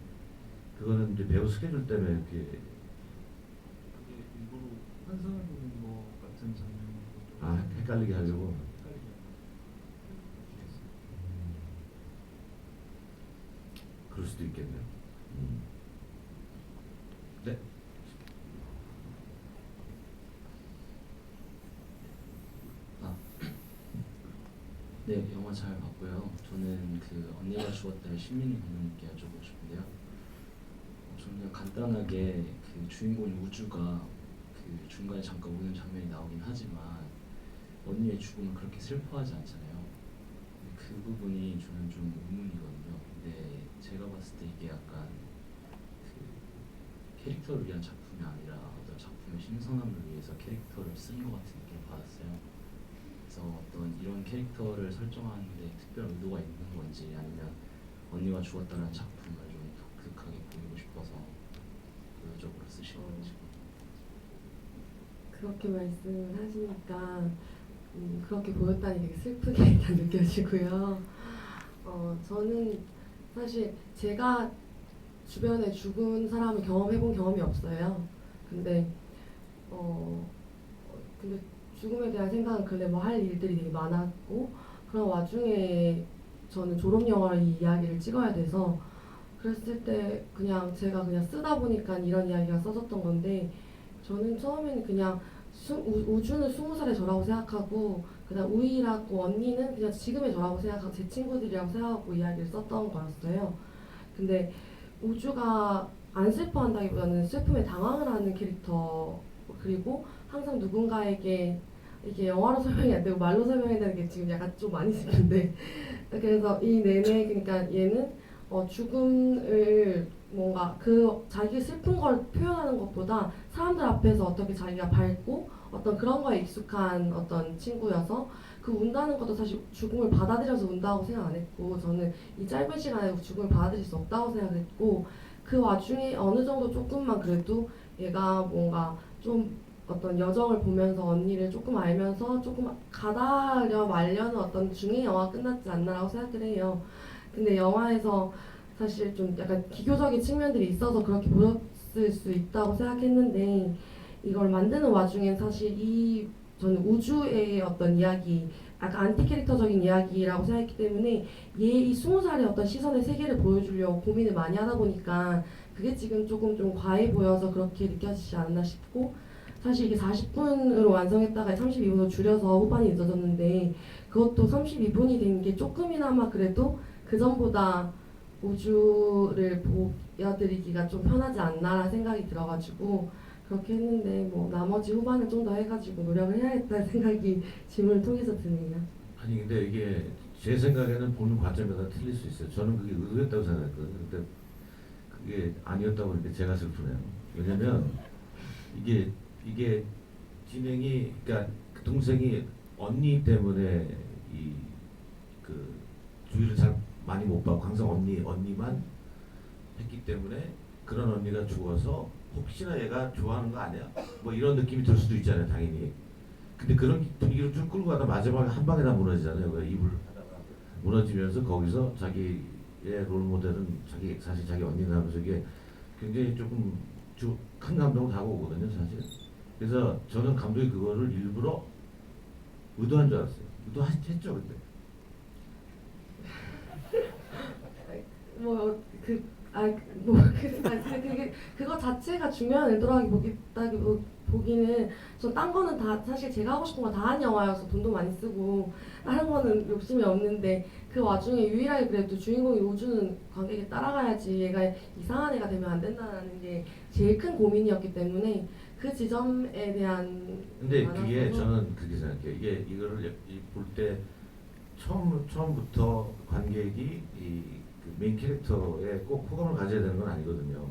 그거는 이제 배우 스케줄 때문에 이렇게 그게 일부러 환상을 보는 것 같은 장면으로 헷갈리게 하려고. 그럴 수도 있겠네요. 네. 네, 영화 잘 봤고요. 저는 그 언니가 죽었다를 신민희 감독님께 여쭤보고 싶은데요. 저는 그냥 간단하게 그 주인공인 우주가 그 중간에 잠깐 우는 장면이 나오긴 하지만 언니의 죽음을 그렇게 슬퍼하지 않잖아요. 그 부분이 저는 좀 의문이거든요. 근데 제가 봤을 때 이게 약간 그 캐릭터를 위한 작품이 아니라 어떤 작품의 신선함을 위해서 캐릭터를 쓴 것 같은 느낌을 받았어요. 그래서 어떤 이런 캐릭터를 설정하는데 특별한 의도가 있는 건지 아니면 언니가 죽었다는 작품을 좀 독특하게 보이고 싶어서 의도적으로 쓰신 건지. 그렇게 말씀을 하시니까 그렇게 보였다니 되게 슬프게 일단 느껴지고요. 저는 사실 제가 주변에 죽은 사람을 경험해본 경험이 없어요. 근데 죽음에 대한 생각은 근래 뭐 할 일들이 되게 많았고 그런 와중에 저는 졸업 영화를 이 이야기를 찍어야 돼서 그랬을 때 그냥 제가 그냥 쓰다 보니까 이런 이야기가 써졌던 건데 저는 처음에는 그냥 우주는 20살의 저라고 생각하고 그다음 우이라고 언니는 그냥 지금의 저라고 생각하고 제 친구들이라고 생각하고 이야기를 썼던 거였어요. 근데 우주가 안 슬퍼한다기보다는 슬픔에 당황을 하는 캐릭터 그리고 항상 누군가에게 이게 영화로 설명이 안 되고 말로 설명한다는 게 지금 약간 좀 많이 슬픈데 그래서 이 내내 그러니까 얘는 죽음을 뭔가 그 자기 슬픈 걸 표현하는 것보다 사람들 앞에서 어떻게 자기가 밝고 어떤 그런 거에 익숙한 어떤 친구여서 그 운다는 것도 사실 죽음을 받아들여서 운다고 생각 안 했고 저는 이 짧은 시간에 죽음을 받아들일 수 없다고 생각했고 그 와중에 어느 정도 조금만 그래도 얘가 뭔가 좀 어떤 여정을 보면서 언니를 조금 알면서 조금 가다려 말려는 어떤 중의 영화가 끝났지 않나라고 생각을 해요. 근데 영화에서 사실 좀 약간 기교적인 측면들이 있어서 그렇게 보였을 수 있다고 생각했는데 이걸 만드는 와중엔 사실 저는 우주의 어떤 이야기 약간 안티 캐릭터적인 이야기라고 생각했기 때문에 이 20살의 어떤 시선의 세계를 보여주려고 고민을 많이 하다 보니까 그게 지금 조금 좀 과해 보여서 그렇게 느껴지지 않나 싶고 사실 이게 40분으로 완성했다가 32분으로 줄여서 후반이 늦어졌는데 그것도 32분이 된 게 조금이나마 그래도 그 전보다 우주를 보여드리기가 좀 편하지 않나라는 생각이 들어가지고 그렇게 했는데 뭐 나머지 후반을 좀 더 해가지고 노력을 해야겠다는 생각이 질문을 통해서 드네요. 아니 근데 이게 제 생각에는 보는 관점마다 틀릴 수 있어요. 저는 그게 의도했다고 생각했거든요. 근데 그게 아니었다고 그러니까 제가 슬프네요. 왜냐면 이게 진행이 그러니까 그 동생이 언니 때문에 이 그 주의를 잘 많이 못 받고 항상 언니만 했기 때문에 그런 언니가 죽어서 혹시나 얘가 좋아하는 거 아니야? 뭐 이런 느낌이 들 수도 있잖아요, 당연히. 근데 그런 분위기를 쭉 끌고 가다 마지막에 한 방에 다 무너지잖아요. 그 입을 하다가 무너지면서 거기서 자기의 롤모델은 사실 자기 언니라 하면서 이게 굉장히 조금 큰 감동을 다가오거든요, 사실. 그래서 저는 감독이 그거를 일부러 의도한 줄 알았어요. 의도했죠, 근데. 그거 자체가 중요한 의도라고 보기는 전 딴 거는 다 사실 제가 하고 싶은 거 다 한 영화여서 돈도 많이 쓰고 다른 거는 욕심이 없는데 그 와중에 유일하게 그래도 주인공이 우주는 관객에 따라가야지 얘가 이상한 애가 되면 안 된다는 게 제일 큰 고민이었기 때문에 그 지점에 대한 근데 그게 저는 그렇게 생각해요. 이거를 볼 때 처음부터 관객이 그 메인 캐릭터에 꼭 호감을 가져야 되는 건 아니거든요.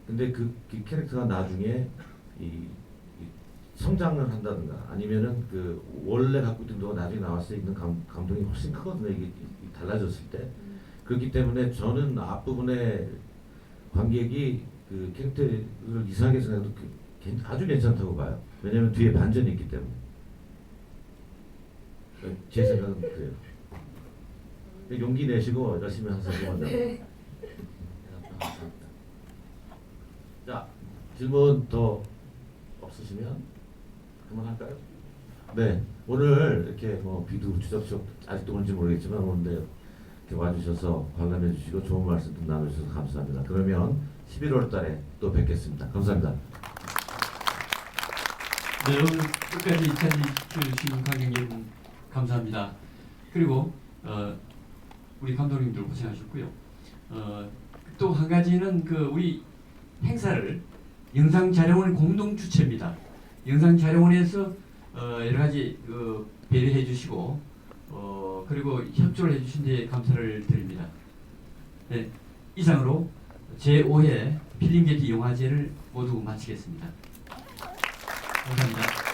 근데 그 캐릭터가 나중에 이 성장을 한다든가 아니면은 그 원래 갖고 있던 거가 나중에 나왔을 때 있는 감동이 훨씬 크거든요. 이게 달라졌을 때. 그렇기 때문에 저는 앞부분에 관객이 그 캐릭터를 이상하게 생각해도 아주 괜찮다고 봐요. 왜냐면 뒤에 반전이 있기 때문에. 제 생각은 그래요. 용기 내시고 열심히 하세요. 네. 자, 질문 더 없으시면 한번 할까요? 네, 오늘 이렇게 뭐 비도 추적추적 아직도 오는지 모르겠지만 오는데 이렇게 와주셔서 관람해 주시고 좋은 말씀 좀 나누셔서 감사합니다. 그러면 11월 달에 또 뵙겠습니다. 감사합니다. 네, 오늘 끝까지 찾아주신 관객 여러분 감사합니다. 그리고 우리 감독님들 고생하셨고요. 또 한 가지는 그 우리 행사를 영상자료원 공동 주최입니다. 영상자료원에서 여러 가지 배려해 주시고 그리고 협조를 해주신 데 감사를 드립니다. 네, 이상으로 제5회 필름게티 영화제를 모두 마치겠습니다. 감사합니다.